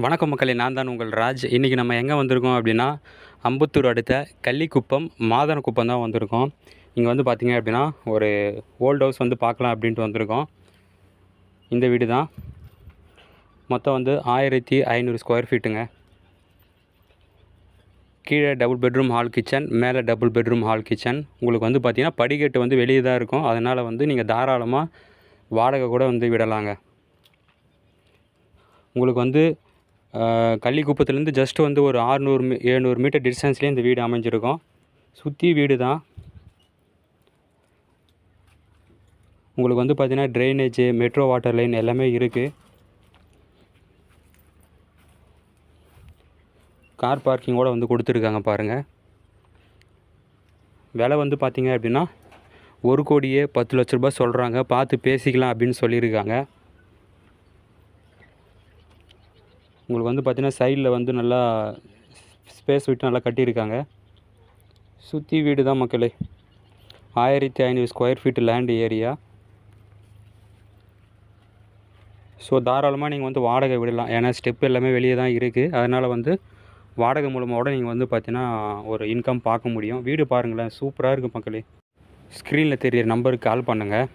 வணக்கம் மக்களே, நான் தான் உங்கள் ராஜ். இன்றைக்கி நம்ம எங்கே வந்திருக்கோம் அப்படின்னா, அம்பத்தூர் அடுத்த கள்ளிக்குப்பம் மாதனக்குப்பம் தான் வந்திருக்கோம். இங்கே வந்து பார்த்திங்க அப்படின்னா ஒரு ஓல்ட் ஹவுஸ் வந்து பார்க்கலாம் அப்படின்ட்டு வந்திருக்கோம். இந்த வீடு தான் மொத்தம் வந்து 1500 ஸ்கொயர் ஃபீட்டுங்க. கீழே டபுள் பெட்ரூம் ஹால் கிச்சன், மேலே டபுள் பெட்ரூம் ஹால் கிச்சன். உங்களுக்கு வந்து பார்த்திங்கன்னா படிக்கட்டு வந்து வெளியே தான் இருக்கும். அதனால் வந்து நீங்கள் தாராளமாக வாடகை கூட வந்து விடலாங்க. உங்களுக்கு வந்து கள்ளிக்குப்பத்துலேருந்து ஜஸ்ட் வந்து ஒரு 700 மீட்டர் டிஸ்டன்ஸ்லேயே இந்த வீடு அமைஞ்சிருக்கும். சுற்றி வீடு தான். உங்களுக்கு வந்து பார்த்திங்கன்னா ட்ரைனேஜு, மெட்ரோ வாட்டர் லைன் எல்லாமே இருக்குது. கார் பார்க்கிங்கோடு வந்து கொடுத்துருக்காங்க பாருங்கள். விலை வந்து பார்த்திங்க அப்படின்னா 1,10,00,000 ரூபாய் சொல்கிறாங்க. பார்த்து பேசிக்கலாம் அப்படின்னு சொல்லியிருக்காங்க. உங்களுக்கு வந்து பார்த்திங்கன்னா சைடில் வந்து நல்லா ஸ்பேஸ் விட்டு நல்லா கட்டியிருக்காங்க. சுற்றி வீடு தான் மக்களே. 1500 square feet land area. So தாராளமாக நீங்கள் வந்து வாடகை விடலாம். ஏன்னா ஸ்டெப் எல்லாமே வெளியே தான் இருக்குது. அதனால் வந்து வாடகை மூலமாக நீங்கள் வந்து பார்த்தீங்கன்னா ஒரு இன்கம் பார்க்க முடியும். வீடு பாருங்களேன், சூப்பராக இருக்குது மக்களே. ஸ்க்ரீனில் தெரியிற நம்பருக்கு கால் பண்ணுங்கள்.